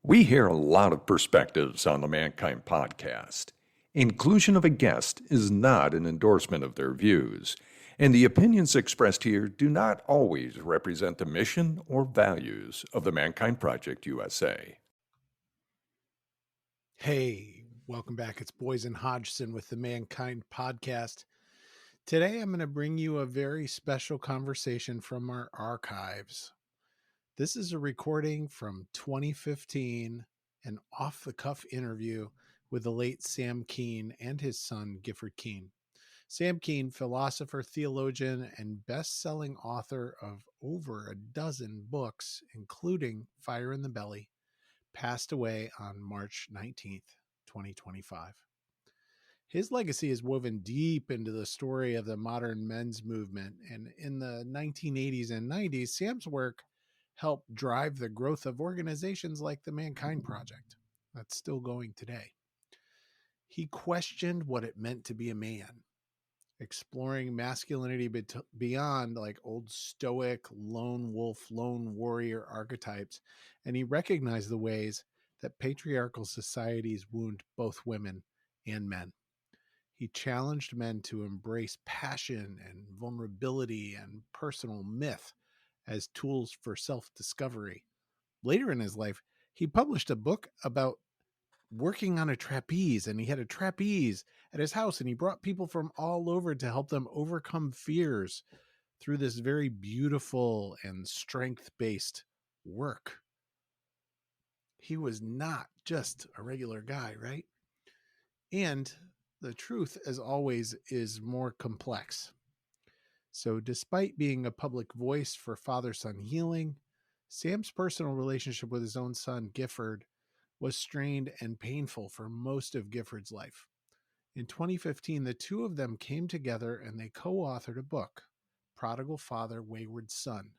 We hear a lot of perspectives on the Mankind podcast. Inclusion of a guest is not an endorsement of their views, and the opinions expressed here do not always represent the mission or values of the Mankind Project USA. Hey, welcome back. It's Boysen Hodgson with the Mankind podcast. Today I'm going to bring you a very special conversation from our archives. This is a recording from 2015, an off-the-cuff interview with the late Sam Keen and his son, Gifford Keen. Sam Keen, philosopher, theologian, and best-selling author of over a dozen books, including Fire in the Belly, passed away on March 19th, 2025. His legacy is woven deep into the story of the modern men's movement, and in the 1980s and 90s, Sam's work helped drive the growth of organizations like the Mankind Project, that's still going today. He questioned what it meant to be a man, exploring masculinity beyond like old stoic, lone wolf, lone warrior archetypes, and he recognized the ways that patriarchal societies wound both women and men. He challenged men to embrace passion and vulnerability and personal myth as tools for self-discovery. Later in his life, he published a book about working on a trapeze, and he had a trapeze at his house, and he brought people from all over to help them overcome fears through this very beautiful and strength-based work. He was not just a regular guy, right? And the truth, as always, is more complex. So despite being a public voice for father-son healing, Sam's personal relationship with his own son, Gifford, was strained and painful for most of Gifford's life. In 2015, the two of them came together and they co-authored a book, Prodigal Father, Wayward Son,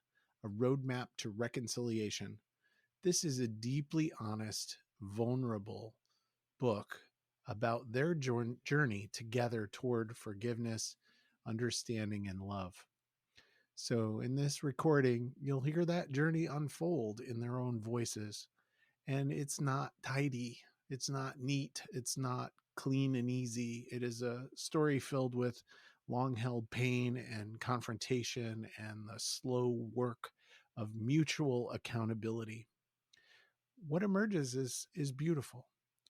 a roadmap to reconciliation. This is a deeply honest, vulnerable book about their journey together toward forgiveness, understanding, and love. So in this recording, you'll hear that journey unfold in their own voices. And it's not tidy. It's not neat. It's not clean and easy. It is a story filled with long-held pain and confrontation and the slow work of mutual accountability. What emerges is beautiful.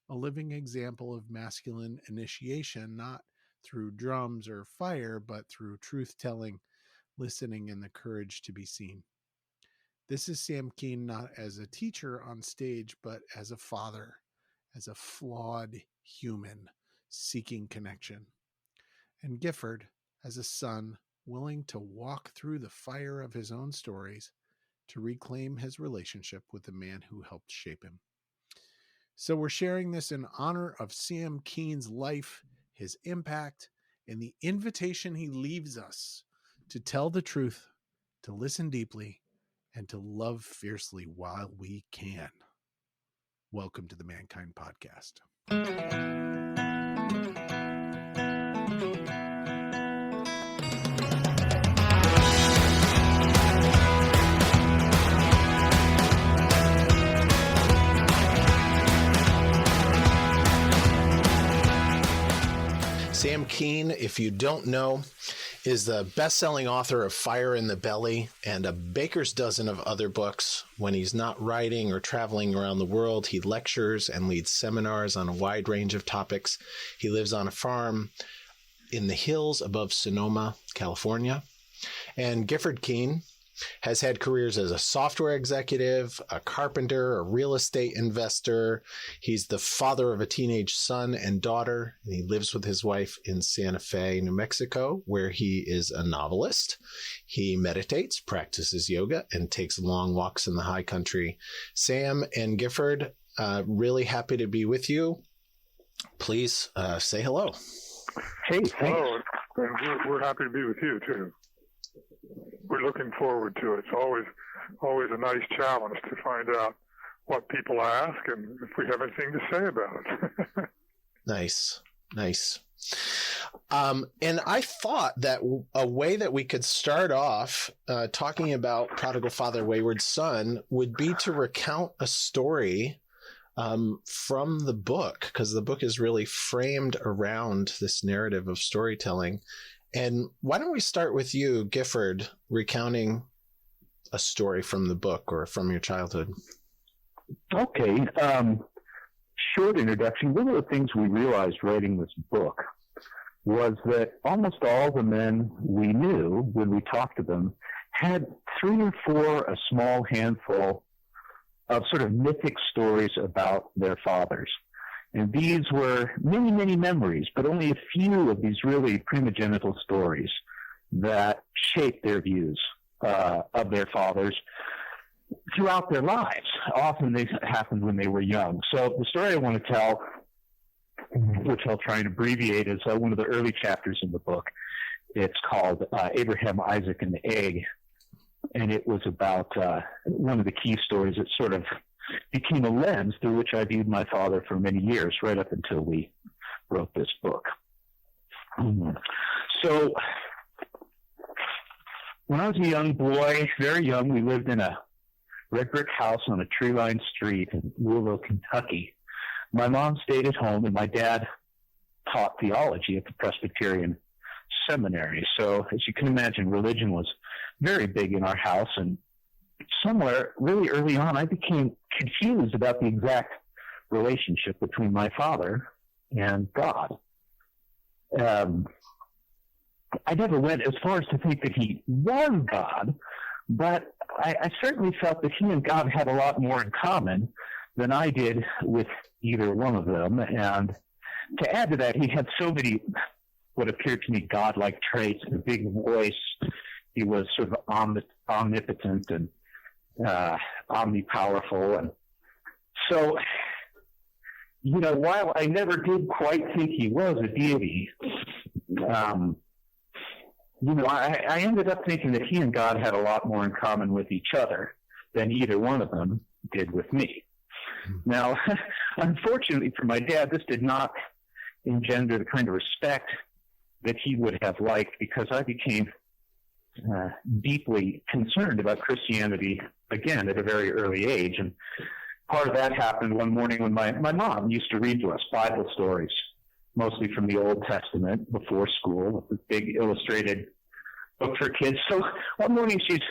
A living example of masculine initiation, not through drums or fire, but through truth-telling, listening, and the courage to be seen. This is Sam Keen not as a teacher on stage, but as a father, as a flawed human seeking connection. And Gifford as a son willing to walk through the fire of his own stories to reclaim his relationship with the man who helped shape him. So we're sharing this in honor of Sam Keen's life, his impact, and the invitation he leaves us to tell the truth, to listen deeply, and to love fiercely while we can. Welcome to the Mankind Podcast. Sam Keen, if you don't know, is the best-selling author of Fire in the Belly and a baker's dozen of other books. When he's not writing or traveling around the world, he lectures and leads seminars on a wide range of topics. He lives on a farm in the hills above Sonoma, California. And Gifford Keen has had careers as a software executive, a carpenter, a real estate investor. He's the father of a teenage son and daughter, and he lives with his wife in Santa Fe, New Mexico, where he is a novelist. He meditates, practices yoga, and takes long walks in the high country. Sam and Gifford, really happy to be with you. Please say hello. Hey, thanks. Hello, and we're happy to be with you, too. We're looking forward to it. It's always a nice challenge to find out what people ask and if we have anything to say about it. Nice. And I thought that a way that we could start off talking about Prodigal Father, Wayward Son would be to recount a story from the book, because the book is really framed around this narrative of storytelling. And why don't we start with you, Gifford, recounting a story from the book or from your childhood? Okay. Short introduction. One of the things we realized writing this book was that almost all the men we knew, when we talked to them, had 3 or 4, a small handful of sort of mythic stories about their fathers. And these were many, many memories, but only a few of these really primogenital stories that shaped their views of their fathers throughout their lives. Often they happened when they were young. So the story I want to tell, which I'll try and abbreviate, is one of the early chapters in the book. It's called Abraham, Isaac, and the Egg. And it was about one of the key stories that sort of became a lens through which I viewed my father for many years, right up until we wrote this book. So when I was a young boy, very young, we lived in a red brick house on a tree-lined street in Louisville, Kentucky. My mom stayed at home, and my dad taught theology at the Presbyterian seminary. So as you can imagine, religion was very big in our house. And somewhere really early on, I became confused about the exact relationship between my father and God. I never went as far as to think that he was God, but I certainly felt that he and God had a lot more in common than I did with either one of them. And to add to that, he had so many what appeared to me God-like traits, a big voice. He was sort of omnipotent and omnipowerful. And so, while I never did quite think he was a deity, I ended up thinking that he and God had a lot more in common with each other than either one of them did with me. Now, unfortunately for my dad, this did not engender the kind of respect that he would have liked, because I became deeply concerned about Christianity, again, at a very early age. And part of that happened one morning when my mom used to read to us Bible stories, mostly from the Old Testament, before school, a big illustrated book for kids. So one morning she's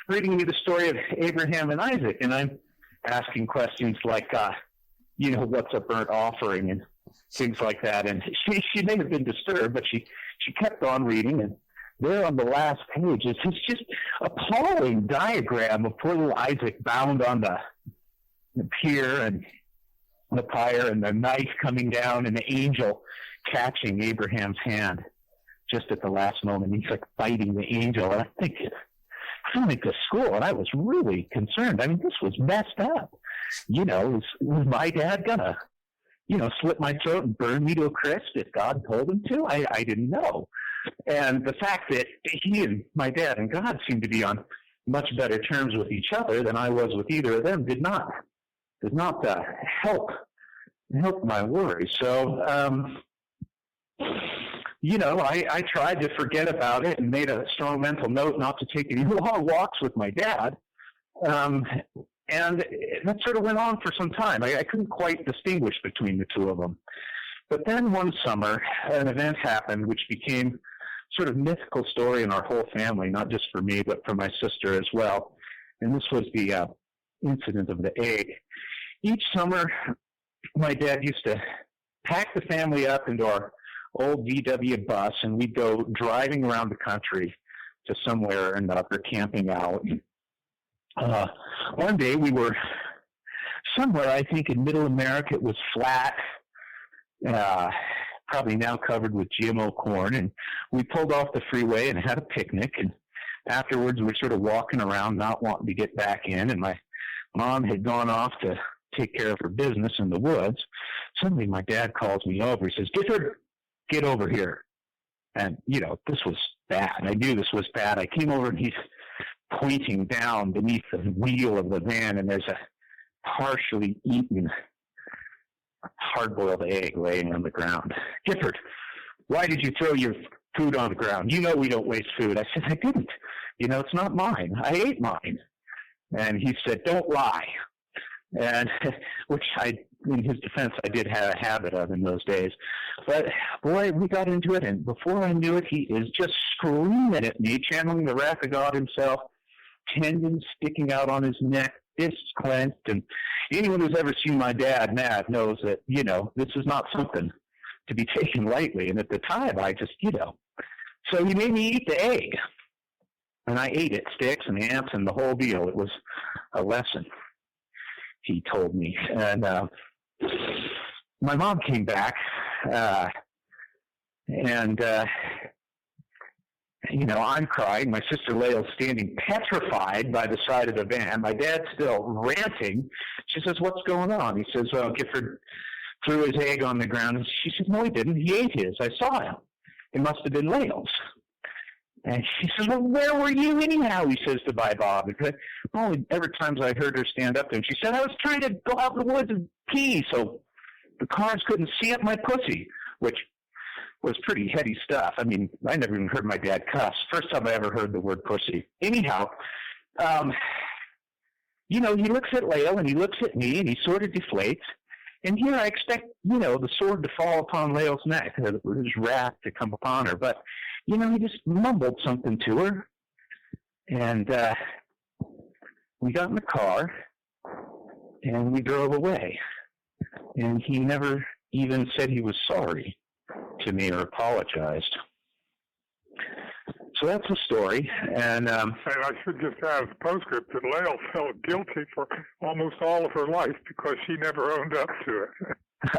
reading me the story of Abraham and Isaac, and I'm asking questions like, what's a burnt offering and things like that. And she may have been disturbed, but she kept on reading, and there on the last page is this just appalling diagram of poor little Isaac bound on the pier and the pyre, and the knife coming down, and the angel catching Abraham's hand just at the last moment. He's like fighting the angel. And I went to school, and I was really concerned. I mean, this was messed up. Was my dad gonna, slit my throat and burn me to a crisp if God told him to? I didn't know. And the fact that he and my dad and God seemed to be on much better terms with each other than I was with either of them did not help my worries. So, I tried to forget about it and made a strong mental note not to take any long walks with my dad. And that sort of went on for some time. I couldn't quite distinguish between the two of them. But then one summer, an event happened which became sort of mythical story in our whole family, not just for me, but for my sister as well. And this was the incident of the egg. Each summer, my dad used to pack the family up into our old VW bus, and we'd go driving around the country to somewhere or another, camping out. One day we were somewhere, I think, in Middle America. It was flat, probably now covered with GMO corn, and we pulled off the freeway and had a picnic, and afterwards we were sort of walking around not wanting to get back in, and my mom had gone off to take care of her business in the woods. Suddenly my dad calls me over. He says, "Gifford, get over here." And, this was bad. I knew this was bad. I came over, and he's pointing down beneath the wheel of the van, and there's a partially eaten hard-boiled egg laying on the ground. "Gifford, why did you throw your food on the ground? We don't waste food." I said, "I didn't. It's not mine. I ate mine." And he said, "Don't lie." And which I in his defense, I did have a habit of in those days. But, boy, we got into it, and before I knew it, he is just screaming at me, channeling the wrath of God himself, tendons sticking out on his neck, fists clenched. And anyone who's ever seen my dad mad knows that, this is not something to be taken lightly. And at the time, I just, So he made me eat the egg. And I ate it, sticks and ants and the whole deal. It was a lesson, he told me. And my mom came back, I'm crying. My sister Lael's standing petrified by the side of the van. My dad's still ranting. She says, "What's going on?" He says, "Well, Gifford threw his egg on the ground." And she said, "No, he didn't. He ate his. I saw him. It must have been Lael's." And she says, "Well, where were you anyhow?" He says to Bob. Because only every time I heard her stand up to him, she said, "I was trying to go out in the woods and pee, so the cars couldn't see up my pussy," which was pretty heady stuff. I mean, I never even heard my dad cuss. First time I ever heard the word pussy. Anyhow, he looks at Lael and he looks at me and he sort of deflates. And here I expect, the sword to fall upon Lael's neck, his wrath to come upon her. But, he just mumbled something to her. And we got in the car and we drove away. And he never even said he was sorry to me or apologized. So that's the story. And I should just add as a postscript that Lael felt guilty for almost all of her life because she never owned up to it.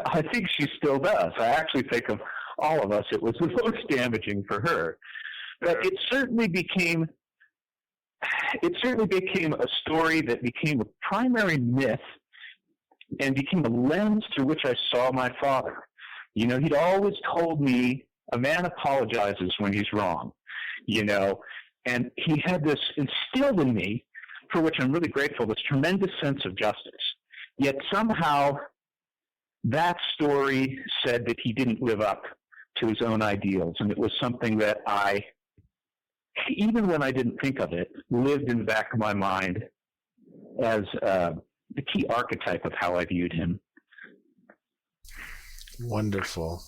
I think she still does. I actually think of all of us, it was the most damaging for her. But it certainly became a story that became a primary myth and became a lens through which I saw my father. He'd always told me a man apologizes when he's wrong, and he had this instilled in me, for which I'm really grateful, this tremendous sense of justice. Yet somehow that story said that he didn't live up to his own ideals, and it was something that I, even when I didn't think of it, lived in the back of my mind as the key archetype of how I viewed him. Wonderful.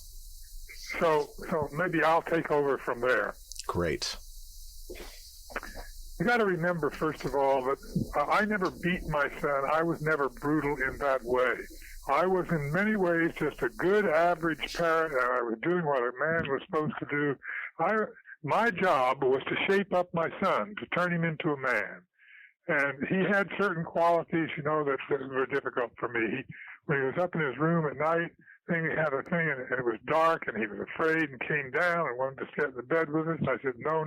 So maybe I'll take over from there. Great. You got to remember, first of all, that I never beat my son. I was never brutal in that way. I was in many ways just a good average parent, and I was doing what a man was supposed to do. My job was to shape up my son, to turn him into a man. And he had certain qualities, that were difficult for me. When he was up in his room at night, he had a thing, and it was dark, and he was afraid and came down and wanted to sit in the bed with us. And I said, no.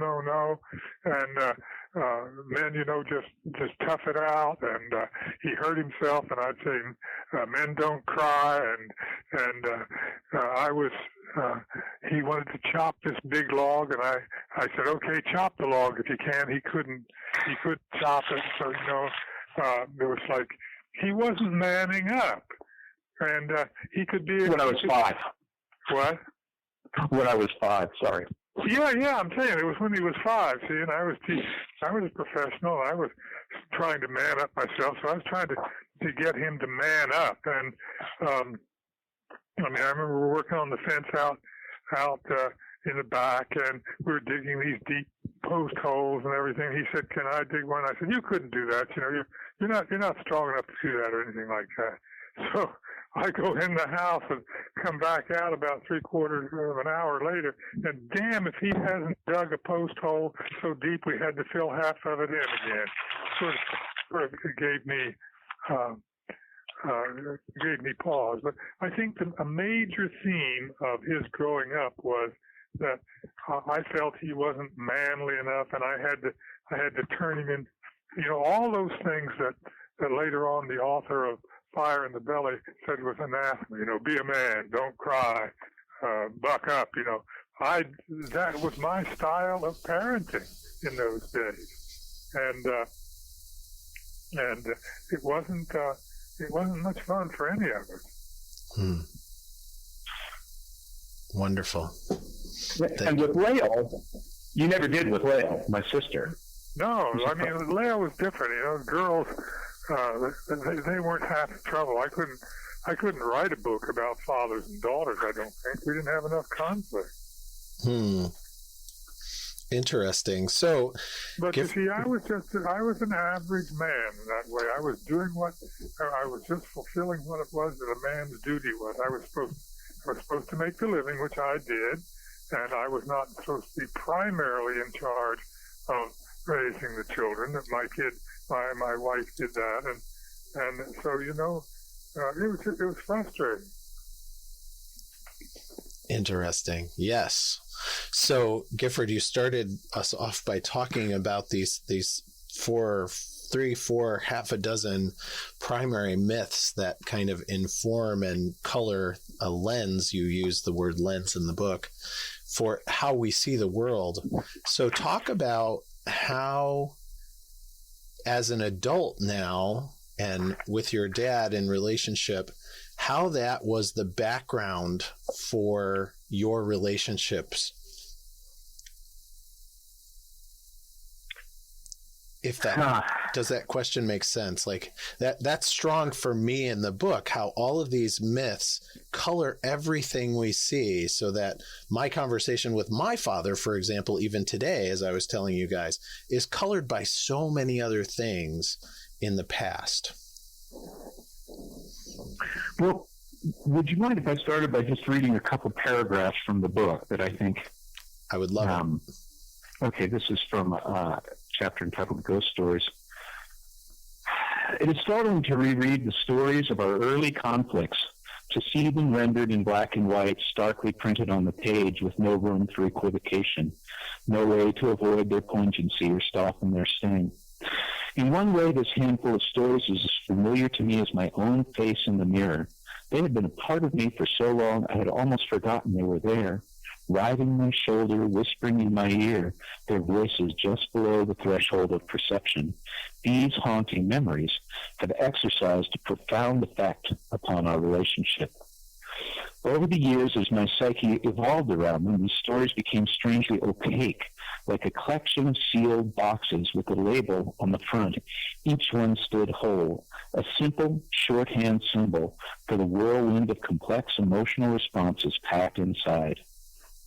And men, just tough it out. And he hurt himself, and I'd say, men don't cry. And he wanted to chop this big log, and I said, okay, chop the log if you can. He couldn't chop it. So, it was like he wasn't manning up. And he could be... When I was 5. What? When I was 5, sorry. Yeah, I'm saying it was when he was 5, see, and I was a professional. I was trying to man up myself, so I was trying to get him to man up. And, I remember we were working on the fence out in the back, and we were digging these deep post holes and everything. He said, can I dig one? I said, you couldn't do that. You're not strong enough to do that or anything like that. So I go in the house and come back out about 3/4 of an hour later, and damn if he hasn't dug a post hole so deep we had to fill half of it in again. Sort of gave me pause. But I think a major theme of his growing up was that I felt he wasn't manly enough, and I had to turn him in. All those things that later on the author of Fire in the Belly said was anathema. Be a man, don't cry, buck up. That was my style of parenting in those days, and it wasn't much fun for any of us. Wonderful. And with Lael, you never did with Lael, my sister. No, Lael was different. Girls, they weren't half the trouble. I I couldn't write a book about fathers and daughters, I don't think. We didn't have enough conflict. Interesting. So, but you see, I was an average man in that way. I was doing I was just fulfilling what it was that a man's duty was. I was supposed to make the living, which I did, and I was not supposed to be primarily in charge of raising the children. That my wife did that, and so it was frustrating. Interesting. Yes. So, Gifford, you started us off by talking about these four, half a dozen primary myths that kind of inform and color a lens. You use the word lens in the book for how we see the world. So talk about how, as an adult now, and with your dad in relationship, how that was the background for your relationships. If that does that question make sense? Like that's strong for me in the book, how all of these myths color everything we see, so that my conversation with my father, for example, even today, as I was telling you guys, is colored by so many other things in the past. Well, would you mind if I started by just reading a couple paragraphs from the book that I think I would love it. Okay, this is from a chapter entitled Ghost Stories. It is startling to reread the stories of our early conflicts, to see them rendered in black and white, starkly printed on the page with no room for equivocation, no way to avoid their poignancy or soften their sting. In one way, this handful of stories is as familiar to me as my own face in the mirror. They had been a part of me for so long I had almost forgotten they were there, riding my shoulder, whispering in my ear, their voices just below the threshold of perception. These haunting memories have exercised a profound effect upon our relationship. Over the years, as my psyche evolved around them, these stories became strangely opaque, like a collection of sealed boxes with a label on the front. Each one stood whole, a simple shorthand symbol for the whirlwind of complex emotional responses packed inside.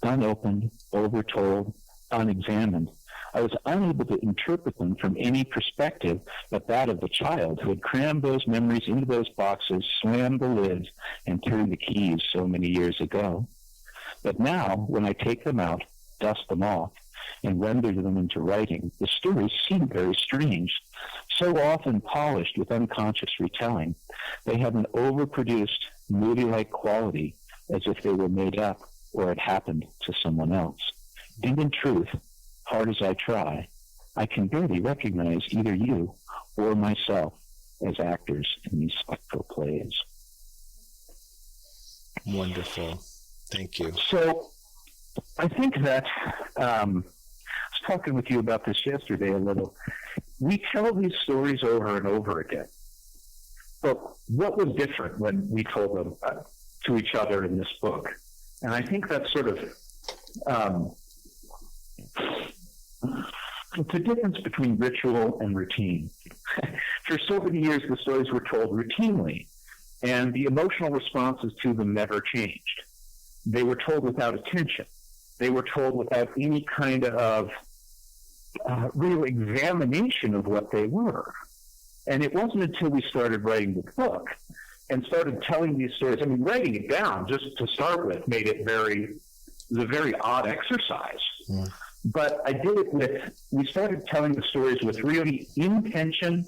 Unopened, overtold, unexamined, I was unable to interpret them from any perspective but that of the child who had crammed those memories into those boxes, slammed the lids, and turned the keys so many years ago. But now, when I take them out, dust them off, and render them into writing, the stories seem very strange, so often polished with unconscious retelling. They have an overproduced, movie-like quality, as if they were made up or had happened to someone else. And in truth, hard as I try, I can barely recognize either you or myself as actors in these spectral plays. Wonderful. Thank you. So I think that I was talking with you about this yesterday a little. We tell these stories over and over again. But what was different when we told them to each other in this book? And I think that's sort of the difference between ritual and routine. For so many years, the stories were told routinely, and the emotional responses to them never changed. They were told without attention. They were told without any kind of real examination of what they were. And it wasn't until we started writing the book and started telling these stories. I mean, writing it down, just to start with, made it a very odd exercise. Yeah. But I did it we started telling the stories with really intention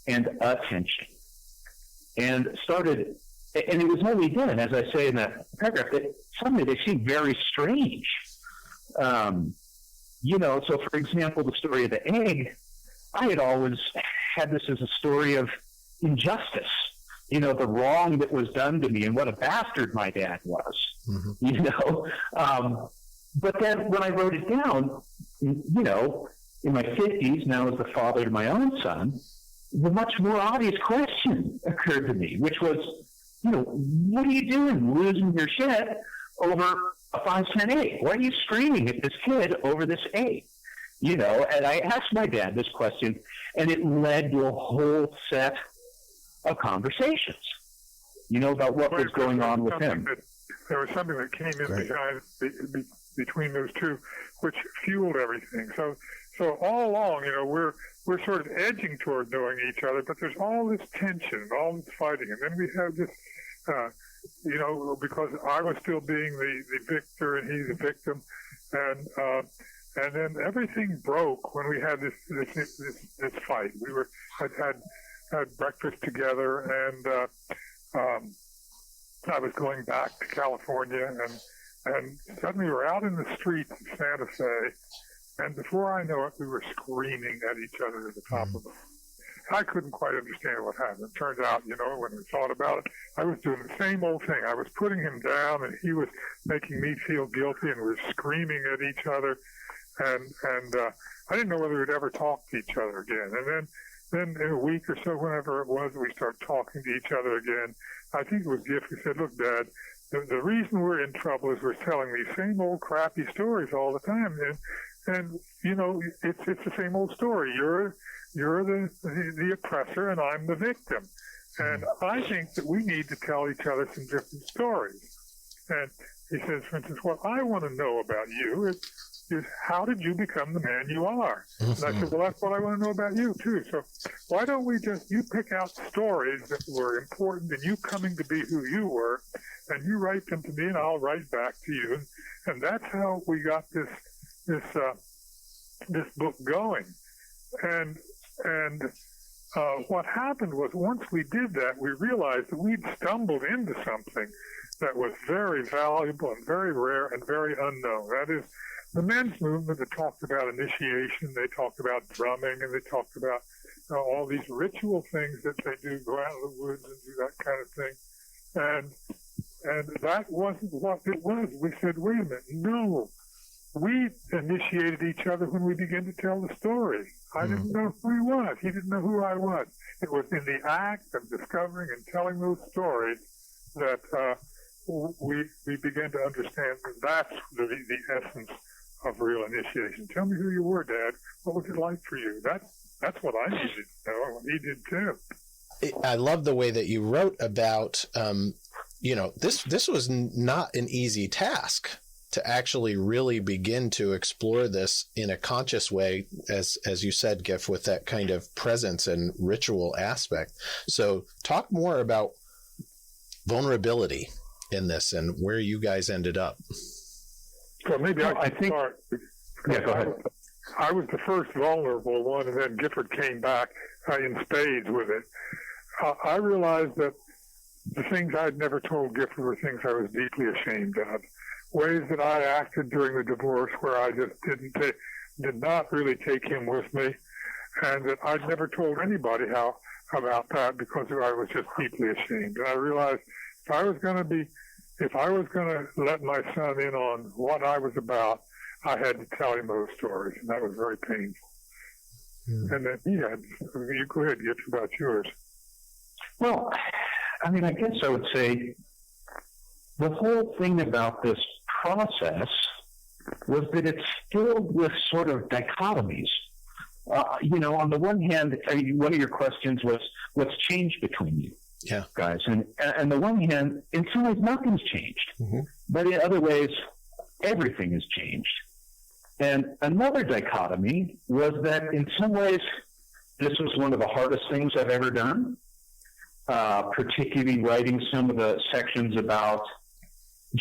and attention. And it was only then, as I say in that paragraph, that suddenly they seemed very strange. So for example, the story of the egg, I had always had this as a story of injustice. The wrong that was done to me and what a bastard my dad was, But then when I wrote it down, in my 50s, now as the father to my own son, the much more obvious question occurred to me, which was, what are you doing losing your shit over a 5-cent egg? Why are you screaming at this kid over this egg? And I asked my dad this question, and it led to a whole set of conversations. about what was going on with him. There was something that came in between those two, which fueled everything. So all along, we're sort of edging toward knowing each other, but there's all this tension, all this fighting, and then we have this, because I was still being the victor and he's the victim, and then everything broke when we had this fight. We had breakfast together, and I was going back to California, and suddenly we were out in the streets of Santa Fe, and before I know it, we were screaming at each other at the top of the. I couldn't quite understand what happened. It turned out, when we thought about it, I was doing the same old thing. I was putting him down, and he was making me feel guilty, and we were screaming at each other, and I didn't know whether we'd ever talk to each other again. And then in a week or so, whenever it was, we started talking to each other again. I think it was Giff who said, "Look, Dad, the reason we're in trouble is we're telling these same old crappy stories all the time, and it's the same old story. You're the oppressor, and I'm the victim. And I think that we need to tell each other some different stories." And he says, for instance, what I want to know about you is how did you become the man you are? And I said, well, that's what I want to know about you, too. So why don't you pick out stories that were important in you coming to be who you were, and you write them to me, and I'll write back to you. And that's how we got this book going. And what happened was once we did that, we realized that we'd stumbled into something that was very valuable and very rare and very unknown. That is, the men's movement that talked about initiation, they talked about drumming, and they talked about all these ritual things that they do, go out in the woods and do that kind of thing. And that wasn't what it was. We said, wait a minute, no. We initiated each other when we began to tell the story. I didn't know who he was. He didn't know who I was. It was in the act of discovering and telling those stories that we began to understand that that's the essence of real initiation. Tell me who you were, Dad. What was it like for you? That's what I needed to know. He did too. I love the way that you wrote about, this was not an easy task to actually really begin to explore this in a conscious way, as you said, Giff, with that kind of presence and ritual aspect. So talk more about vulnerability in this and where you guys ended up. Well, maybe I think start. Yeah, go ahead. I was the first vulnerable one, and then Gifford came back in spades with it. I realized that the things I'd never told Gifford were things I was deeply ashamed of. Ways that I acted during the divorce where I just did not really take him with me, and that I'd never told anybody about that because I was just deeply ashamed. And I realized if I was going to let my son in on what I was about, I had to tell him those stories, and that was very painful. And then you go ahead, Giff, about yours. Well, I guess I would say the whole thing about this process was that it's filled with sort of dichotomies. On the one hand, one of your questions was, what's changed between you guys? And on the one hand, in some ways, nothing's changed. But in other ways, everything has changed. And another dichotomy was that in some ways, this was one of the hardest things I've ever done, particularly writing some of the sections about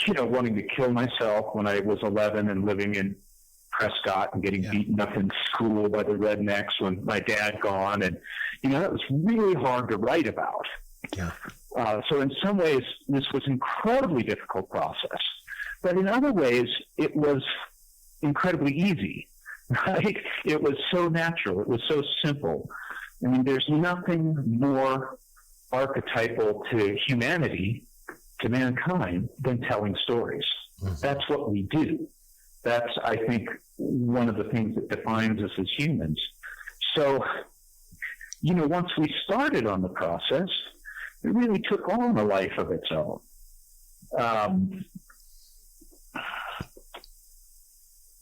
wanting to kill myself when I was 11 and living in Prescott and getting beaten up in school by the rednecks when my dad gone. And, that was really hard to write about. So in some ways, this was an incredibly difficult process. But in other ways, it was incredibly easy, right? It was so natural. It was so simple. There's nothing more archetypal to humanity, to mankind, than telling stories. That's what we do. That's, I think, one of the things that defines us as humans. So, once we started on the process, it really took on a life of its own.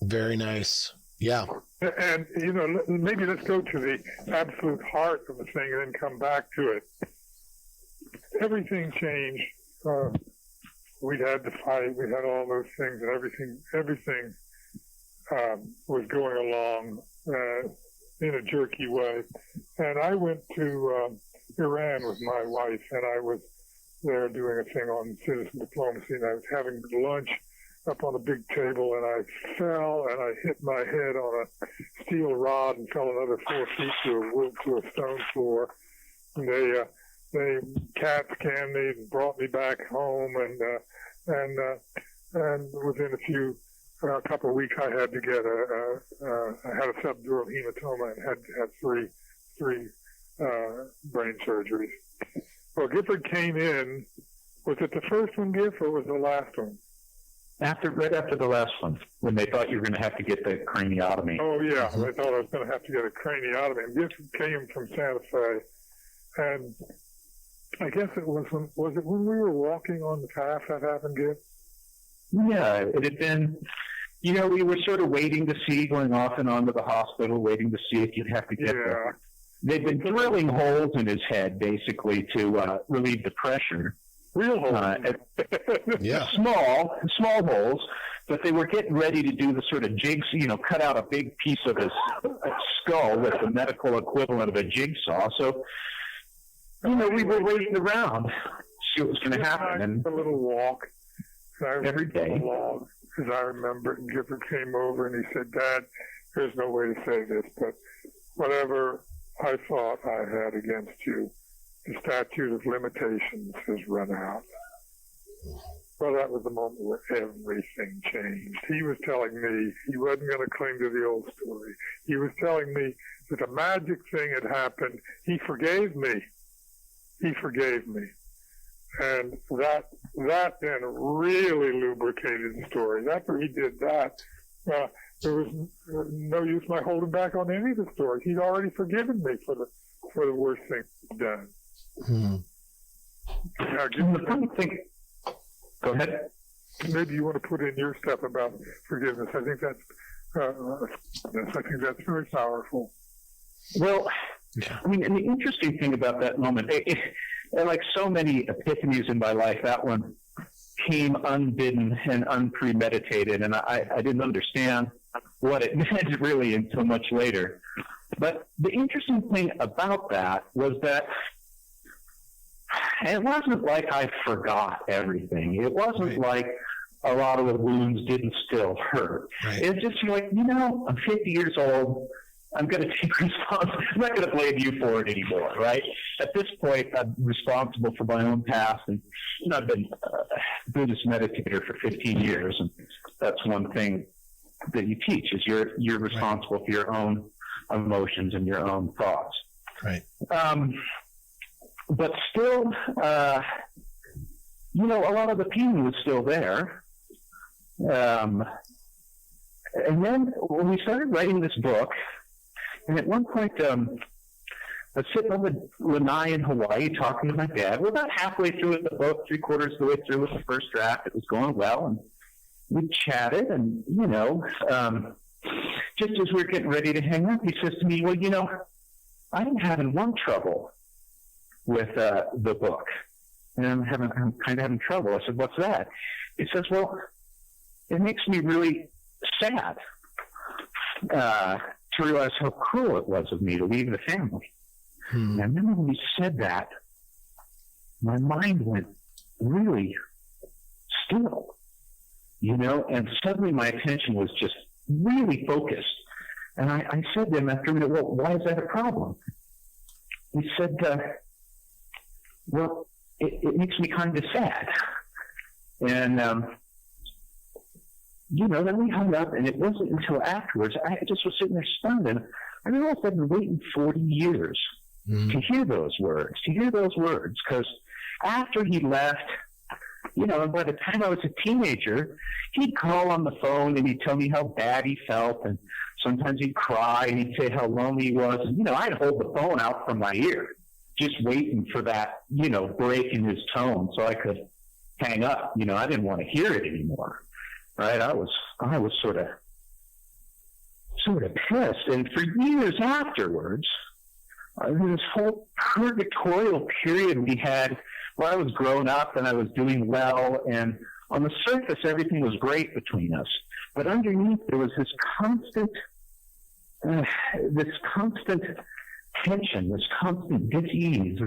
Very nice. Yeah. And, maybe let's go to the absolute heart of the thing and then come back to it. everything changed. We'd had to fight. We had all those things, and everything was going along in a jerky way. And I went to Iran with my wife, and I was there doing a thing on citizen diplomacy, and I was having lunch up on a big table, and I fell, and I hit my head on a steel rod and fell another 4 feet to a stone floor. And they CAT scanned me and brought me back home, and within a couple of weeks, I had to get I had a subdural hematoma and had to have three brain surgeries. Well, Gifford came in. Was it the first one, Giff, or was it the last one? Right after the last one, when they thought you were going to have to get the craniotomy. Oh, yeah. They thought I was going to have to get a craniotomy. And Gifford came from Santa Fe. And I guess it was it when we were walking on the path that happened, Giff? Yeah, it had been, we were sort of waiting to see, going off and on to the hospital, waiting to see if you'd have to get there. They'd been drilling holes in his head, basically, to relieve the pressure. Real holes. Yeah. Small holes, but they were getting ready to do the sort of jigs, cut out a big piece of his skull with the medical equivalent of a jigsaw. So, we were waiting around to see what was going to happen. And a little walk. Every day. As I remember, and Gifford came over and he said, "Dad, there's no way to say this, but whatever I thought I had against you, the statute of limitations has run out." Well, that was the moment where everything changed. He was telling me he wasn't going to cling to the old story. He was telling me that a magic thing had happened. He forgave me. He forgave me. And that then really lubricated the story. After he did that, there was no use my holding back on any of the stories. He'd already forgiven me for the worst thing he'd done. Now, the funny thing, go ahead. Maybe you want to put in your stuff about forgiveness. I think that's very powerful. Well, I mean, and the interesting thing about that moment, like so many epiphanies in my life, that one came unbidden and unpremeditated, and I didn't understand what it meant really until much later. But the interesting thing about that was that it wasn't like I forgot everything. It wasn't like a lot of the wounds didn't still hurt. It's just like, I'm 50 years old. I'm going to take responsibility. I'm not going to blame you for it anymore, right? At this point, I'm responsible for my own past, and I've been a Buddhist meditator for 15 years, and that's one thing that you teach is you're responsible for your own emotions and your own thoughts. Right. But still, a lot of the pain was still there. And then when we started writing this book, and at one point, I was sitting on the lanai in Hawaii talking to my dad. We're about halfway through with the book, 3/4 of the way through with the first draft. It was going well, and we chatted, and, just as we were getting ready to hang up, he says to me, "Well, I'm having one trouble with the book, and I'm kind of having trouble." I said, "What's that?" He says, "Well, it makes me really sad to realize how cruel it was of me to leave the family." And I remember when he said that, my mind went really still, and suddenly my attention was just really focused. And I said to him after a minute, "Well, why is that a problem?" He said, "Well, it makes me kind of sad." And, then we hung up, and it wasn't until afterwards, I just was sitting there stunned, and I realized I'd been waiting 40 years to hear those words, because after he left, and by the time I was a teenager, he'd call on the phone, and he'd tell me how bad he felt, and sometimes he'd cry, and he'd say how lonely he was, and, I'd hold the phone out from my ear, just waiting for that, break in his tone so I could hang up. I didn't want to hear it anymore. Right, I was sort of pissed, and for years afterwards, this whole purgatorial period we had where I was grown up and I was doing well, and on the surface everything was great between us, but underneath there was this constant tension, this constant dis-ease,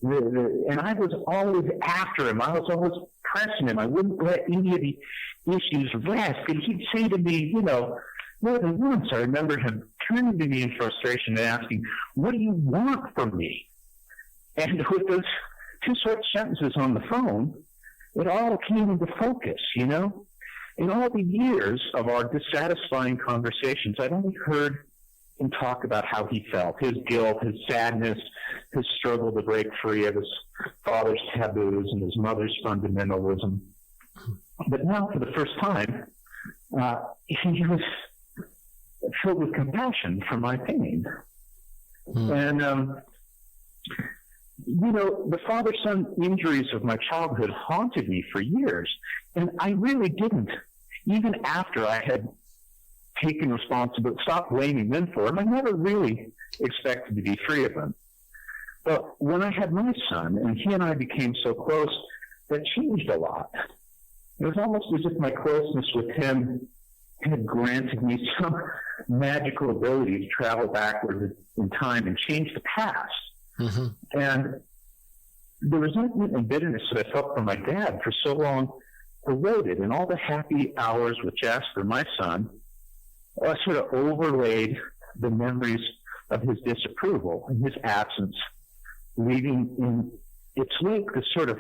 and I was always after him. I was always pressing him. I wouldn't let any of the issues rest. And he'd say to me, more than once, I remember him turning to me in frustration and asking, "What do you want from me?" And with those two short sentences on the phone, it all came into focus, In all the years of our dissatisfying conversations, I'd only heard him talk about how he felt, his guilt, his sadness, his struggle to break free of his father's taboos and his mother's fundamentalism. But now, for the first time, he was filled with compassion for my pain. And, the father-son injuries of my childhood haunted me for years. And I really didn't, even after I had taken responsibility, stopped blaming them for them, I never really expected to be free of them. But when I had my son, and he and I became so close, that changed a lot. It was almost as if my closeness with him had granted me some magical ability to travel backward in time and change the past. Mm-hmm. And the resentment and bitterness that I felt for my dad for so long eroded, and all the happy hours with Jasper, my son, sort of overlaid the memories of his disapproval and his absence, leaving in its wake this sort of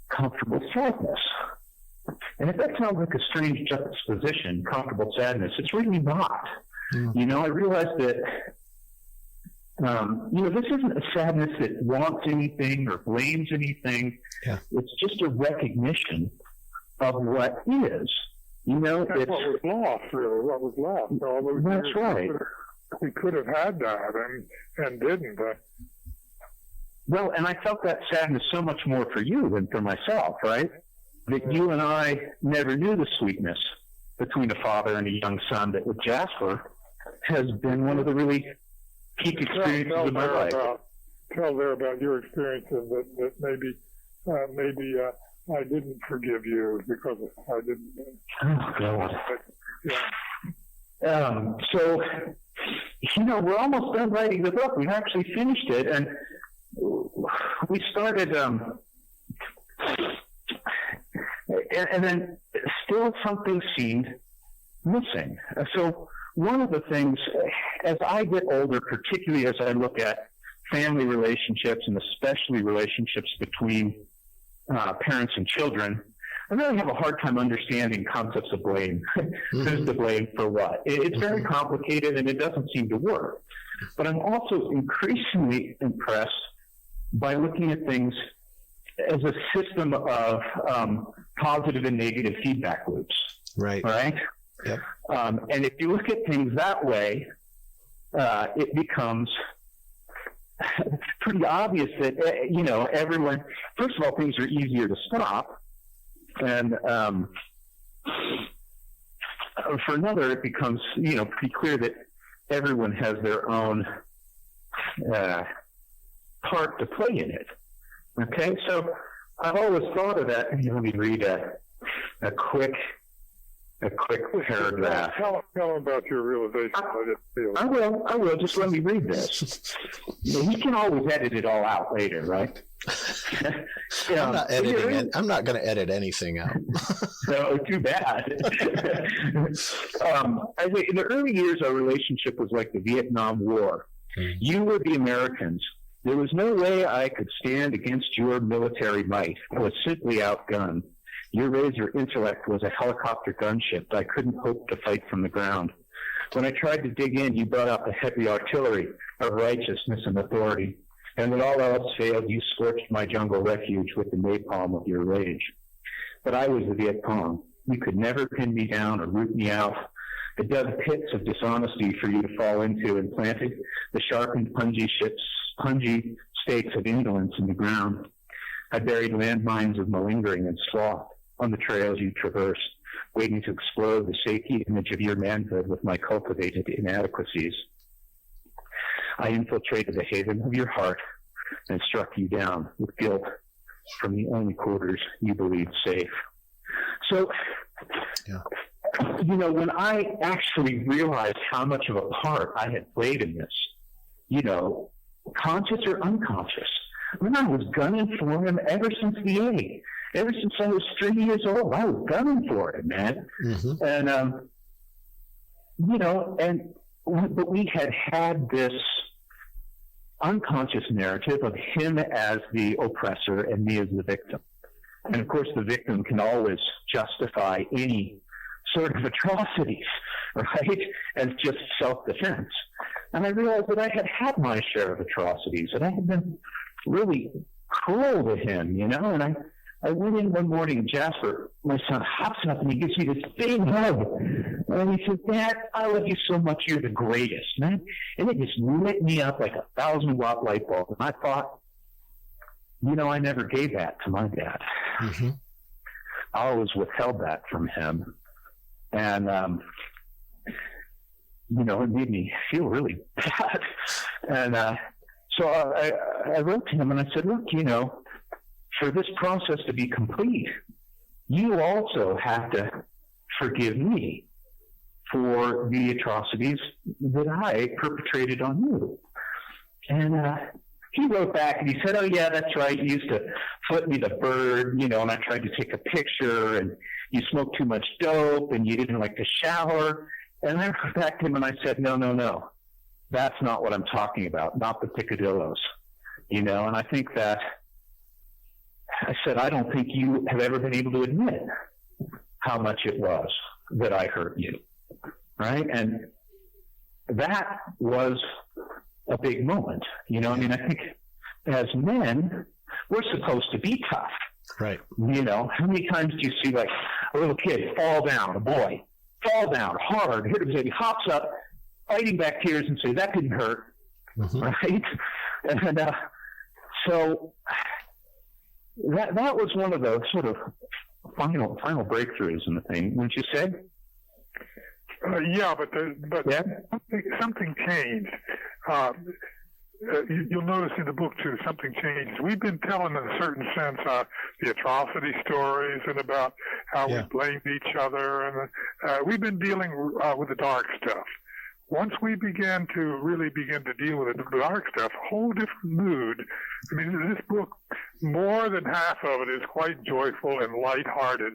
comfortable sadness. And if that sounds like a strange juxtaposition, comfortable sadness, it's really not. I realized that, this isn't a sadness that wants anything or blames anything. Yeah. It's just a recognition of what is. That's what was lost, really. What was lost. All those That's years right. We could have had that and didn't. Well, and I felt that sadness so much more for you than for myself, right? That you and I never knew the sweetness between a father and a young son that with Jasper has been one of the really peak experiences of my life. Tell there about your experiences that maybe I didn't forgive you because I didn't. Oh, God. Yeah. So, we're almost done writing the book. We've actually finished it, and we started, and then still something seemed missing. So one of the things, as I get older, particularly as I look at family relationships and especially relationships between parents and children, I really have a hard time understanding concepts of blame. Who's to blame for what? It's very complicated and it doesn't seem to work. But I'm also increasingly impressed by looking at things as a system of positive and negative feedback loops. Right. Right? Yep. And if you look at things that way, it becomes pretty obvious that, everyone, first of all, things are easier to stop. And for another, it becomes, pretty clear that everyone has their own part to play in it. Okay, so I've always thought of that. Let me read a quick paragraph. Tell them about your realization. I will. Just let me read this. He can always edit it all out later, right? I'm not editing it. I'm not going to edit anything out. No, too bad. In the early years, our relationship was like the Vietnam War. You were the Americans. There was no way I could stand against your military might. I was simply outgunned. Your razor intellect was a helicopter gunship I couldn't hope to fight from the ground. When I tried to dig in, you brought out the heavy artillery of righteousness and authority. And when all else failed, you scorched my jungle refuge with the napalm of your rage. But I was the Viet Cong. You could never pin me down or root me out. I dug pits of dishonesty for you to fall into and planted the sharpened pungy stakes of indolence in the ground. I buried landmines of malingering and sloth on the trails you traversed, waiting to explode the shaky image of your manhood with my cultivated inadequacies. I infiltrated the haven of your heart and struck you down with guilt, from the only quarters you believed safe. So, when I actually realized how much of a part I had played in this, conscious or unconscious, when I was gunning for him ever since the age. Ever since I was 3 years old, I was gunning for him, man. Mm-hmm. And, but we had this unconscious narrative of him as the oppressor and me as the victim. And of course, the victim can always justify any sort of atrocities, right, as just self-defense. And I realized that I had my share of atrocities, that I had been really cruel to him, and I went in one morning, and Jasper, my son, hops up and he gives me this big hug. And he says, Dad, I love you so much. You're the greatest, man. And it just lit me up like 1,000-watt light bulb. And I thought, I never gave that to my dad. Mm-hmm. I always withheld that from him. And, it made me feel really bad. And so I wrote to him and I said, look, for this process to be complete, you also have to forgive me for the atrocities that I perpetrated on you. And he wrote back and he said, oh, yeah, that's right. You used to flip me the bird, and I tried to take a picture, and you smoked too much dope, and you didn't like to shower. And I wrote back to him and I said, no. That's not what I'm talking about, not the picadillos, And I think that I said, I don't think you have ever been able to admit how much it was that I hurt you, right? And that was a big moment, I think as men, we're supposed to be tough. Right. How many times do you see like a little kid fall down, a boy, fall down hard, hit him, he hops up, fighting back tears and say, that didn't hurt, mm-hmm. right? And so that was one of the sort of final breakthroughs in the thing, wouldn't you say? Yeah, but something changed. You'll notice in the book too, something changed. We've been telling, in a certain sense, the atrocity stories and about how we blamed each other, and we've been dealing with the dark stuff. Once we began to really deal with the dark stuff, a whole different mood. I mean, this book, more than half of it is quite joyful and lighthearted.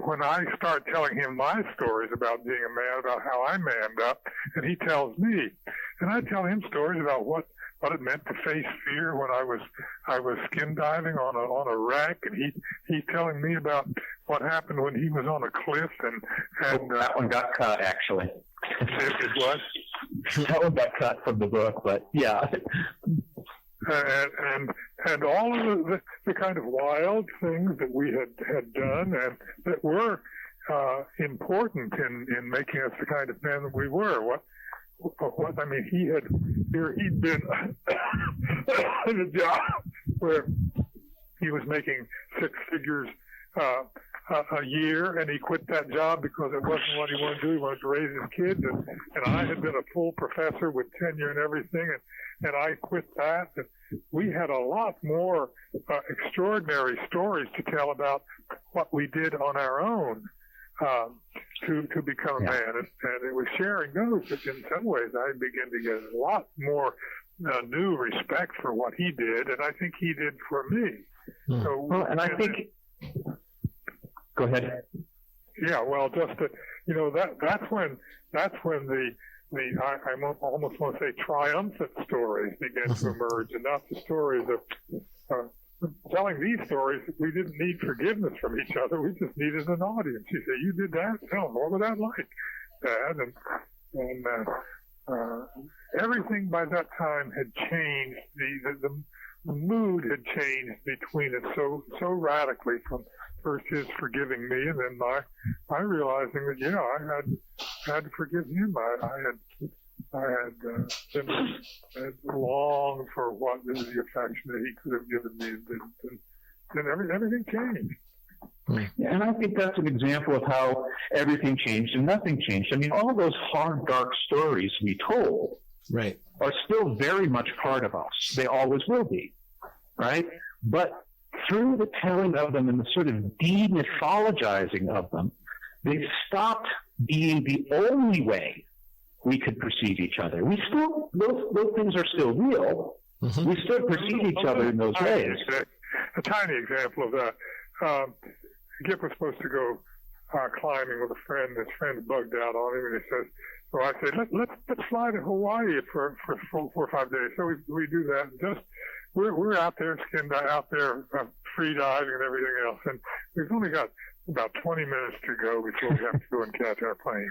When I start telling him my stories about being a man, about how I manned up, and he tells me, and I tell him stories about what it meant to face fear when I was skin diving on a wreck, and he's telling me about what happened when he was on a cliff, and that one got cut actually. It was? That one got cut from the book, but yeah. And all of the kind of wild things that we had done and that were important in making us the kind of men that we were. I mean, he'd been in a job where he was making six figures a year, and he quit that job because it wasn't what he wanted to do. He wanted to raise his kids, and I had been a full professor with tenure and everything, and I quit that. And we had a lot more extraordinary stories to tell about what we did on our own to become a man, and it was sharing those that in some ways I began to get a lot more new respect for what he did, and I think he did for me. So, and I think. Go ahead. Yeah, well, just that, that's when I almost want to say triumphant stories began to emerge, and not the stories of telling these stories. We didn't need forgiveness from each other. We just needed an audience. You say, you did that? Tell them, what was that like, Dad? And everything by that time had changed. The mood had changed between us so radically, from first his forgiving me, and then my realizing that I had to forgive him. I had longed for what is the affection that he could have given me, and then everything changed. Yeah, and I think that's an example of how everything changed and nothing changed. I mean, all those hard, dark stories we told are still very much part of us. They always will be, right? But through the telling of them and the sort of demythologizing of them, they stopped being the only way we could perceive each other. We still, those things are still real. Mm-hmm. We still perceive each other in those ways. A tiny example of that. Giff was supposed to go climbing with a friend. His friend bugged out on him, and he says, "So I said, let's fly to Hawaii for 4 or 5 days." So we do that. Just we're out there, free diving and everything else, and we've only got about 20 minutes to go before we have to go and catch our plane.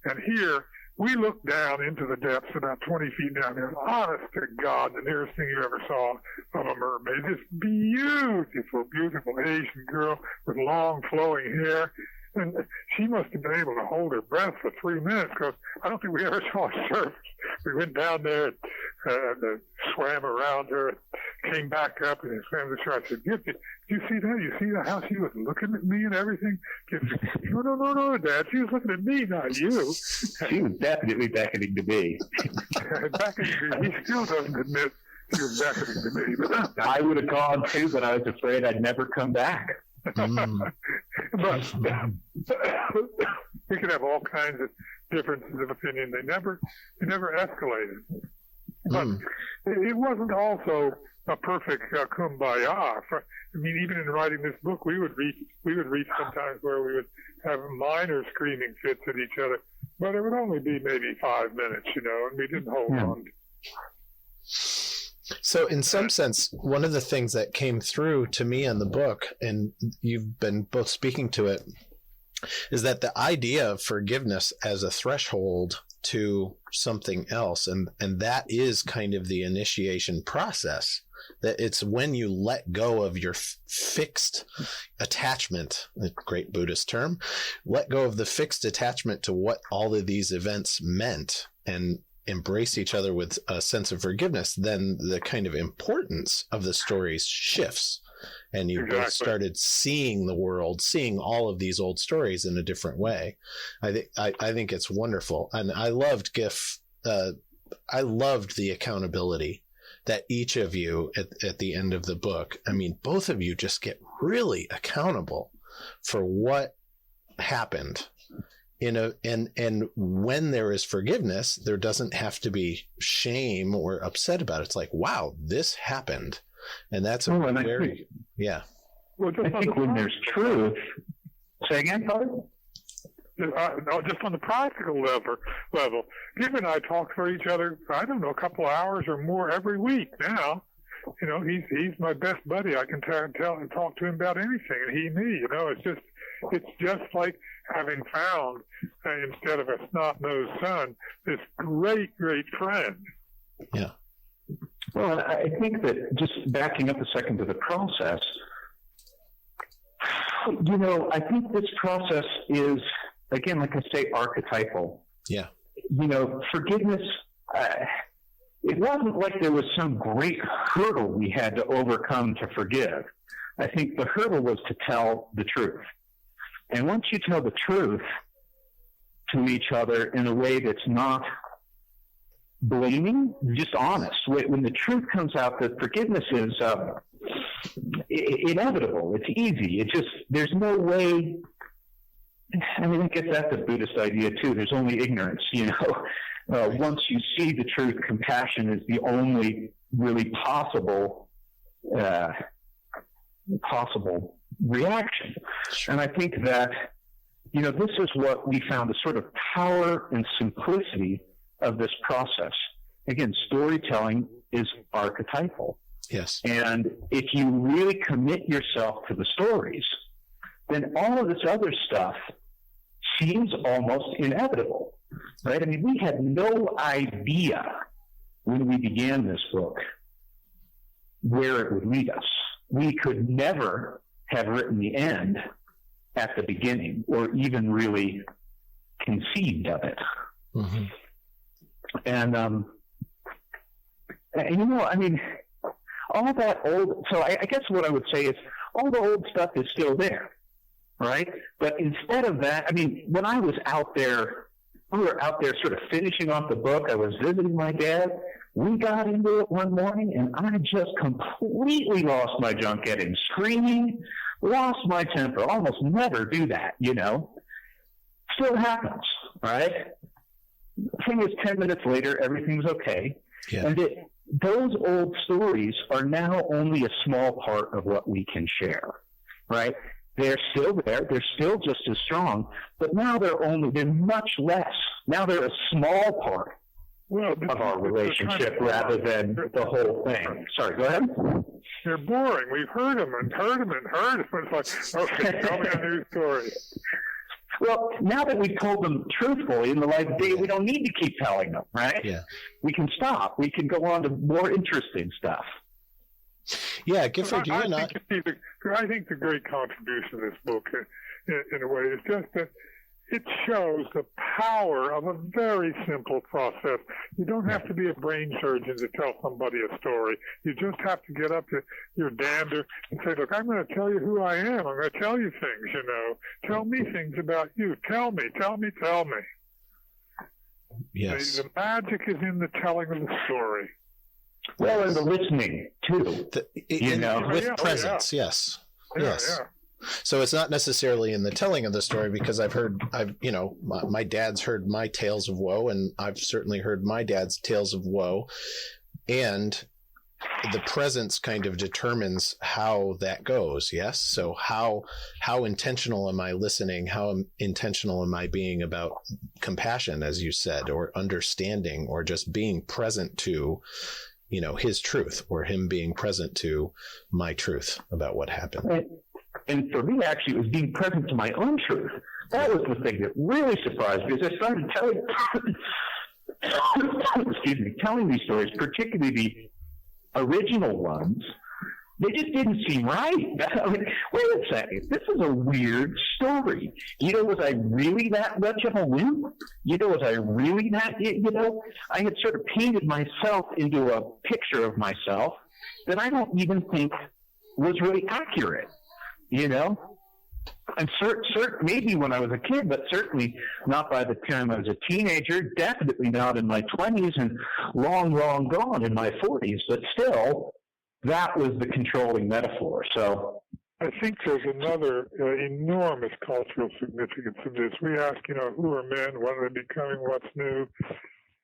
And here we look down into the depths, about 20 feet down there. Honest to God, the nearest thing you ever saw of a mermaid. This beautiful, beautiful Asian girl with long flowing hair. And she must have been able to hold her breath for 3 minutes, because I don't think we ever saw her surface. We went down there and swam around her, came back up, and swam the shore. I said, "Giff, did you see that? You see how she was looking at me and everything?" Giff said, No, Dad. She was looking at me, not you. She was definitely beckoning to me. Beckoning to me. He still doesn't admit she was beckoning to me. But I would have gone too, but I was afraid I'd never come back. But we could have all kinds of differences of opinion. They never escalated. But it wasn't also a perfect kumbaya. I mean, even in writing this book, we would reach sometimes where we would have minor screaming fits at each other, but it would only be maybe 5 minutes, and we didn't hold on. So in some sense, one of the things that came through to me in the book, and you've been both speaking to it, is that the idea of forgiveness as a threshold to something else, and that is kind of the initiation process, that it's when you let go of your fixed attachment, a great Buddhist term, let go of the fixed attachment to what all of these events meant and embrace each other with a sense of forgiveness, then the kind of importance of the stories shifts. And you both started seeing the world, seeing all of these old stories in a different way. I think it's wonderful. And I loved Giff. I loved the accountability that each of you at the end of the book, I mean, both of you just get really accountable for what happened. And when there is forgiveness, there doesn't have to be shame or upset about it. It's like, wow, this happened. And that's Well, I think when there's truth, say again, Todd? No, just on the practical level. Giff and I talk for each other, I don't know, a couple of hours or more every week now. He's my best buddy. I can tell and talk to him about anything, and he me. It's just like having found, instead of a snot-nosed son, this great, great friend. Yeah. Well, I think that just backing up a second to the process, I think this process is, again, like I say, archetypal. Yeah. Forgiveness, it wasn't like there was some great hurdle we had to overcome to forgive. I think the hurdle was to tell the truth. And once you tell the truth to each other in a way that's not blaming, just honest, when the truth comes out that forgiveness is inevitable, it's easy, there's no way. I mean, I guess that's a Buddhist idea too. There's only ignorance, Once you see the truth, compassion is the only really possible reaction. And I think that, this is what we found, the sort of power and simplicity of this process. Again, storytelling is archetypal. Yes. And if you really commit yourself to the stories, then all of this other stuff seems almost inevitable, right? I mean, we had no idea when we began this book where it would lead us. We could never have written the end at the beginning or even really conceived of it. Mm-hmm. And, I mean, all that old, so I guess what I would say is all the old stuff is still there, right? But instead of that, I mean, when I was out there, we were out there sort of finishing off the book, I was visiting my dad, we got into it one morning, and I just completely lost my junk at him, screaming, lost my temper. Almost never do that, Still happens, right? The thing is, 10 minutes later, everything's okay. Yeah. And those old stories are now only a small part of what we can share, right? They're still there. They're still just as strong, but now they're much less. Now they're a small part of our relationship rather than the whole thing. Sorry, go ahead. They're boring. We've heard them and heard them and heard them. It's like, okay, tell me a new story. Well, now that we've told them truthfully in the light of day, we don't need to keep telling them, right? Yeah. We can stop. We can go on to more interesting stuff. Yeah, Gifford, I think the great contribution of this book, in a way, is just that it shows the power of a very simple process. You don't have to be a brain surgeon to tell somebody a story. You just have to get up to your dander and say, look, I'm going to tell you who I am. I'm going to tell you things, Tell me things about you. Tell me. Yes. The magic is in the telling of the story. Well, and the listening, too. With presence, yes. Yes. Yeah. So it's not necessarily in the telling of the story, because my dad's heard my tales of woe, and I've certainly heard my dad's tales of woe. And the presence kind of determines how that goes. Yes. So how intentional am I listening? How intentional am I being about compassion, as you said, or understanding, or just being present to, his truth, or him being present to my truth about what happened. Right. And for me, actually, it was being present to my own truth. That was the thing that really surprised me, as I started telling these stories, particularly the original ones. They just didn't seem right. I mean, wait a second, this is a weird story. Was I really that much of a wimp? Was I really that, I had sort of painted myself into a picture of myself that I don't even think was really accurate. And maybe when I was a kid, but certainly not by the time I was a teenager, definitely not in my 20s, and long, long gone in my 40s. But still, that was the controlling metaphor. So I think there's another enormous cultural significance of this. We ask, who are men? What are they becoming? What's new?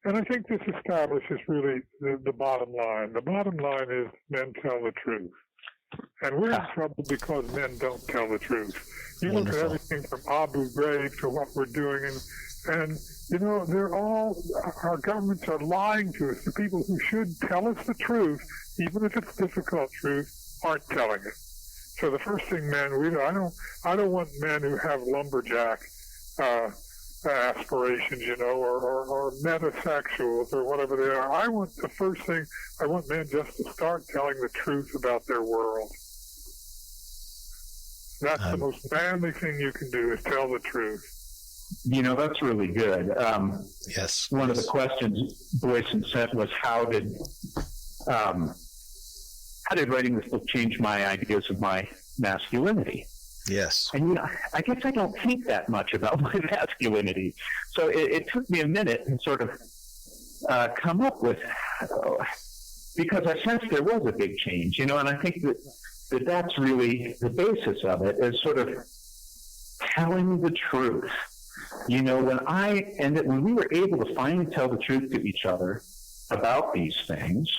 And I think this establishes really the bottom line. The bottom line is men tell the truth. And we're in trouble because men don't tell the truth. You look at everything from Abu Ghraib to what we're doing, and our governments are lying to us. The people who should tell us the truth, even if it's difficult truth, aren't telling it. So the first thing I don't want men who have lumberjack aspirations, or metasexuals or whatever they are. I want men just to start telling the truth about their world. That's the most manly thing you can do, is tell the truth. That's really good. Yes. One of the questions Boyson sent was, how did writing this book change my ideas of my masculinity? Yes. And I guess I don't think that much about my masculinity. So it took me a minute to sort of come up with, because I sensed there was a big change, and I think that's really the basis of it, is sort of telling the truth. When we were able to finally tell the truth to each other about these things,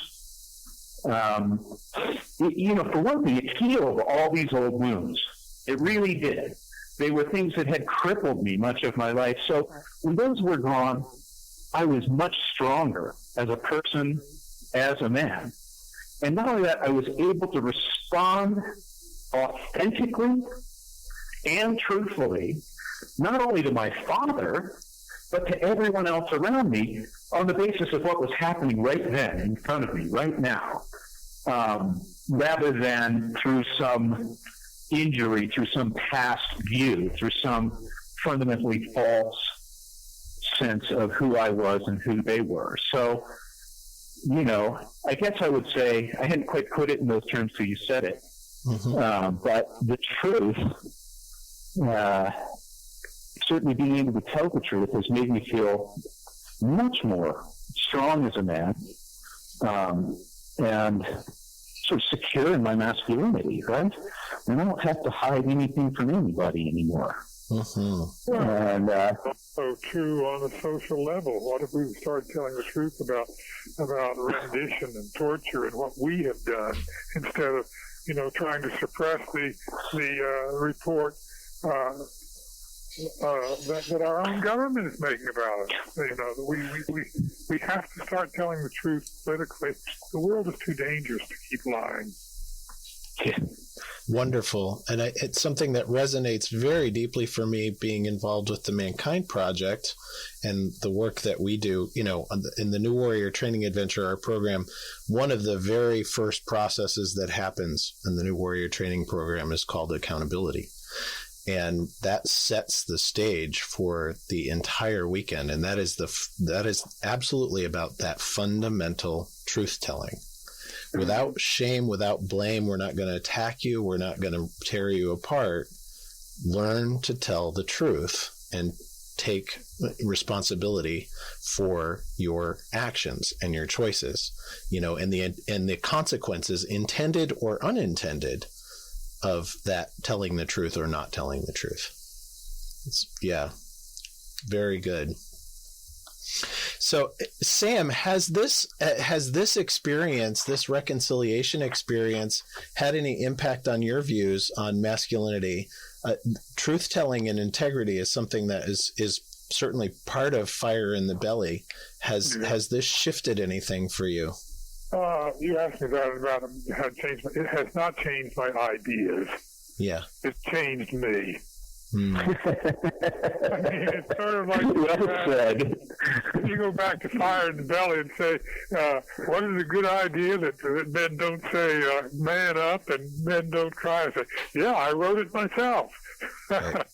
for one thing, it healed all these old wounds. It really did. They were things that had crippled me much of my life. So when those were gone, I was much stronger as a person, as a man. And not only that, I was able to respond authentically and truthfully, not only to my father, but to everyone else around me, on the basis of what was happening right then in front of me, right now, rather than through some injury, through some past view, through some fundamentally false sense of who I was and who they were. So, I guess I would say, I hadn't quite put it in those terms till you said it, but the truth, certainly being able to tell the truth, has made me feel much more strong as a man, and sort of secure in my masculinity, right? And I don't have to hide anything from anybody anymore. Mm-hmm. And also true on a social level. What if we started telling the truth about rendition and torture and what we have done, instead of trying to suppress the report that our own government is making about us? We have to start telling the truth politically. The world is too dangerous to keep lying. Yeah. Wonderful. And it's something that resonates very deeply for me, being involved with the Mankind Project and the work that we do. In the New Warrior Training Adventure, our program, one of the very first processes that happens in the New Warrior Training Program is called accountability. And that sets the stage for the entire weekend. And that is absolutely about that fundamental truth telling. Without shame, without blame, we're not going to attack you. We're not going to tear you apart. Learn to tell the truth and take responsibility for your actions and your choices, and the consequences, intended or unintended, of that telling the truth or not telling the truth. Very good. So, Sam, has this experience, this reconciliation experience, had any impact on your views on masculinity? Truth-telling and integrity is something that is certainly part of Fire in the Belly. Has this shifted anything for you? You asked me that about how it changed. It has not changed my ideas. Yeah, it's changed me. I mean, it's sort of like you go back to Fire in the Belly and say, what is a good idea that men don't say, man up, and men don't cry? I say, yeah, I wrote it myself. Right.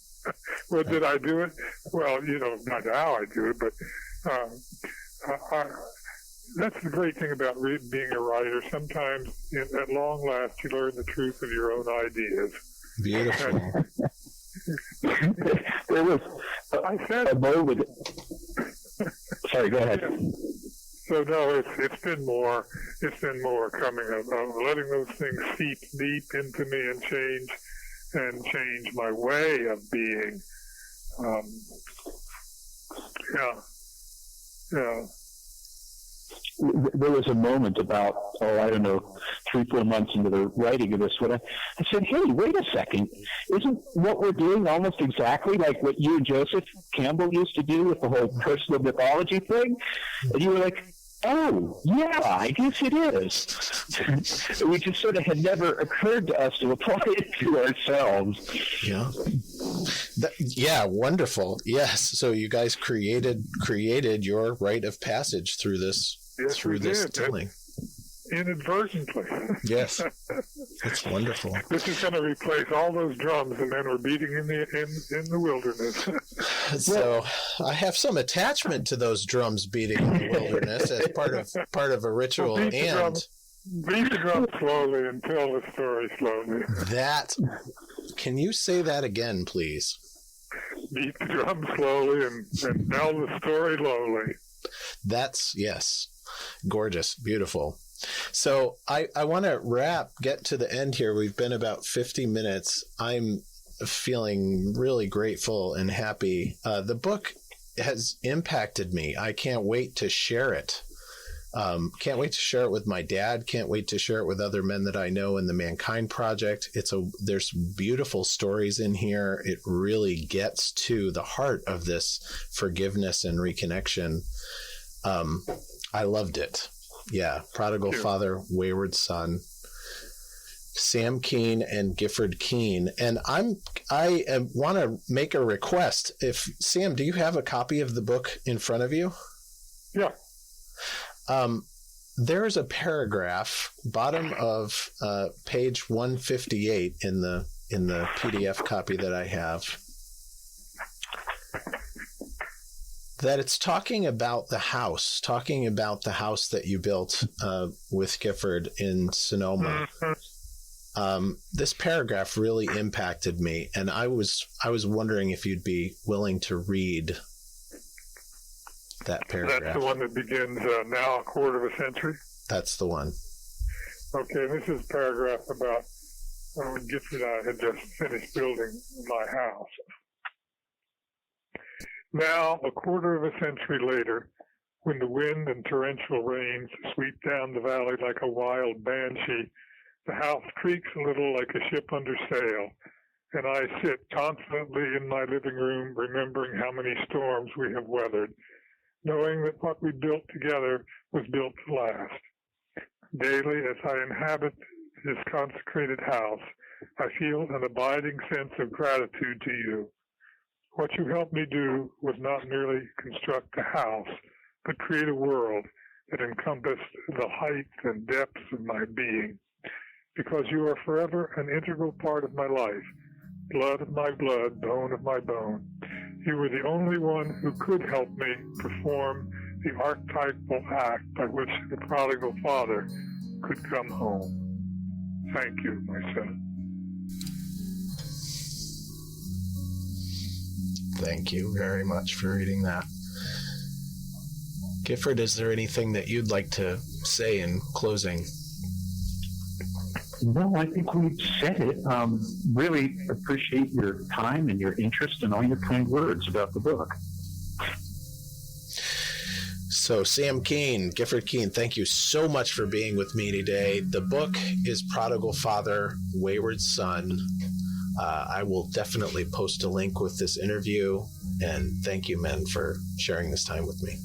Well, did I do it? Well, not how I do it, but that's the great thing about being a writer. Sometimes, at long last, you learn the truth of your own ideas. Beautiful. There was I said a moment. Sorry, go ahead. So no, it's been more coming of letting those things seep deep into me and change my way of being. There was a moment about, 3-4 months into the writing of this, when I said, hey, wait a second, isn't what we're doing almost exactly like what you and Joseph Campbell used to do with the whole personal mythology thing? And you were like, oh, yeah, I guess it is. We just sort of had never occurred to us to apply it to ourselves. Yeah. Wonderful. Yes. So you guys created your rite of passage through this. Yes, through this telling. Inadvertently. Yes. That's wonderful. This is going to replace all those drums the men were beating in the wilderness. So I have some attachment to those drums beating in the wilderness as part of a ritual. Well, beat the drum slowly and tell the story slowly. Can you say that again, please? Beat the drum slowly and tell the story slowly. That's, yes. Gorgeous. Beautiful. So I want to get to the end here. We've been about 50 minutes. I'm feeling really grateful and happy. The book has impacted me. I can't wait to share it. Can't wait to share it with my dad. Can't wait to share it with other men that I know in the Mankind Project. There's beautiful stories in here. It really gets to the heart of this forgiveness and reconnection. I loved it. Yeah. Prodigal Father, Wayward Son, Sam Keen and Gifford Keen. And I want to make a request. Sam, do you have a copy of the book in front of you? Yeah. There's a paragraph, bottom of page 158 in the PDF copy that I have, that it's talking about the house that you built with Gifford in Sonoma. This paragraph really impacted me, and I was wondering if you'd be willing to read that paragraph. That's the one that begins now a quarter of a century? That's the one. Okay, this is a paragraph about when Gifford and I had just finished building my house. Now, a quarter of a century later, when the wind and torrential rains sweep down the valley like a wild banshee, the house creaks a little like a ship under sail, and I sit confidently in my living room, remembering how many storms we have weathered, knowing that what we built together was built to last. Daily, as I inhabit this consecrated house, I feel an abiding sense of gratitude to you. What you helped me do was not merely construct a house, but create a world that encompassed the height and depths of my being, because you are forever an integral part of my life, blood of my blood, bone of my bone. You were the only one who could help me perform the archetypal act by which the prodigal father could come home. Thank you, my son. Thank you very much for reading that. Gifford, is there anything that you'd like to say in closing? No, I think we've said it. Really appreciate your time and your interest and all your kind words about the book. So, Sam Keen, Gifford Keen, thank you so much for being with me today. The book is Prodigal Father, Wayward Son. I will definitely post a link with this interview, and thank you, men, for sharing this time with me.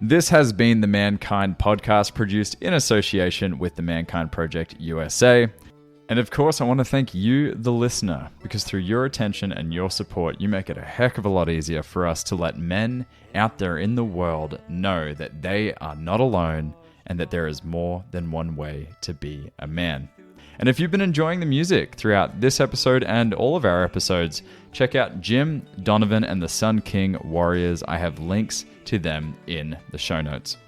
This has been the Mankind Podcast, produced in association with the Mankind Project USA. And of course, I want to thank you, the listener, because through your attention and your support, you make it a heck of a lot easier for us to let men out there in the world know that they are not alone and that there is more than one way to be a man. And if you've been enjoying the music throughout this episode and all of our episodes, check out Jim, Donovan, and the Sun King Warriors. I have links to them in the show notes.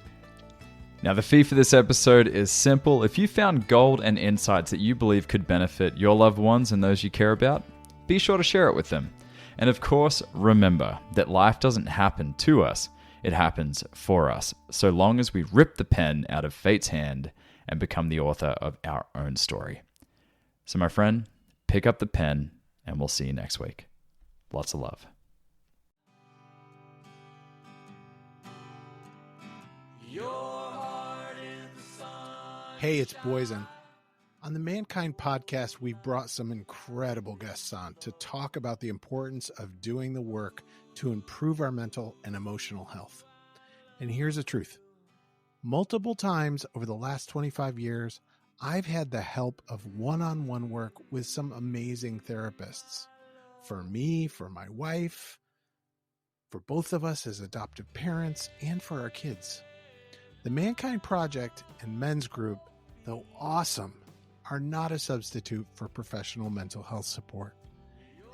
Now, the fee for this episode is simple. If you found gold and insights that you believe could benefit your loved ones and those you care about, be sure to share it with them. And of course, remember that life doesn't happen to us, it happens for us, so long as we rip the pen out of fate's hand and become the author of our own story. So, my friend, pick up the pen, and we'll see you next week. Lots of love. Hey, it's Boysen. On the Mankind Podcast, we've brought some incredible guests on to talk about the importance of doing the work to improve our mental and emotional health. And here's the truth. Multiple times over the last 25 years, I've had the help of one-on-one work with some amazing therapists. For me, for my wife, for both of us as adoptive parents, and for our kids. The Mankind Project and Men's Group, though awesome, are not a substitute for professional mental health support.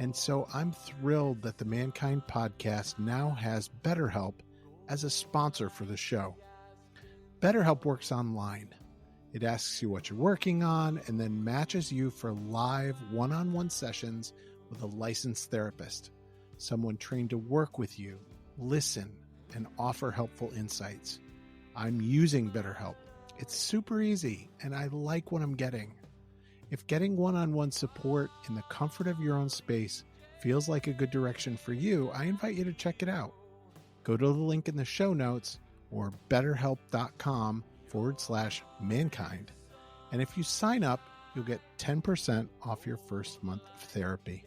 And so I'm thrilled that the Mankind Podcast now has BetterHelp as a sponsor for the show. BetterHelp works online. It asks you what you're working on and then matches you for live one-on-one sessions with a licensed therapist, someone trained to work with you, listen, and offer helpful insights. I'm using BetterHelp. It's super easy, and I like what I'm getting. If getting one-on-one support in the comfort of your own space feels like a good direction for you, I invite you to check it out. Go to the link in the show notes or betterhelp.com/mankind. And if you sign up, you'll get 10% off your first month of therapy.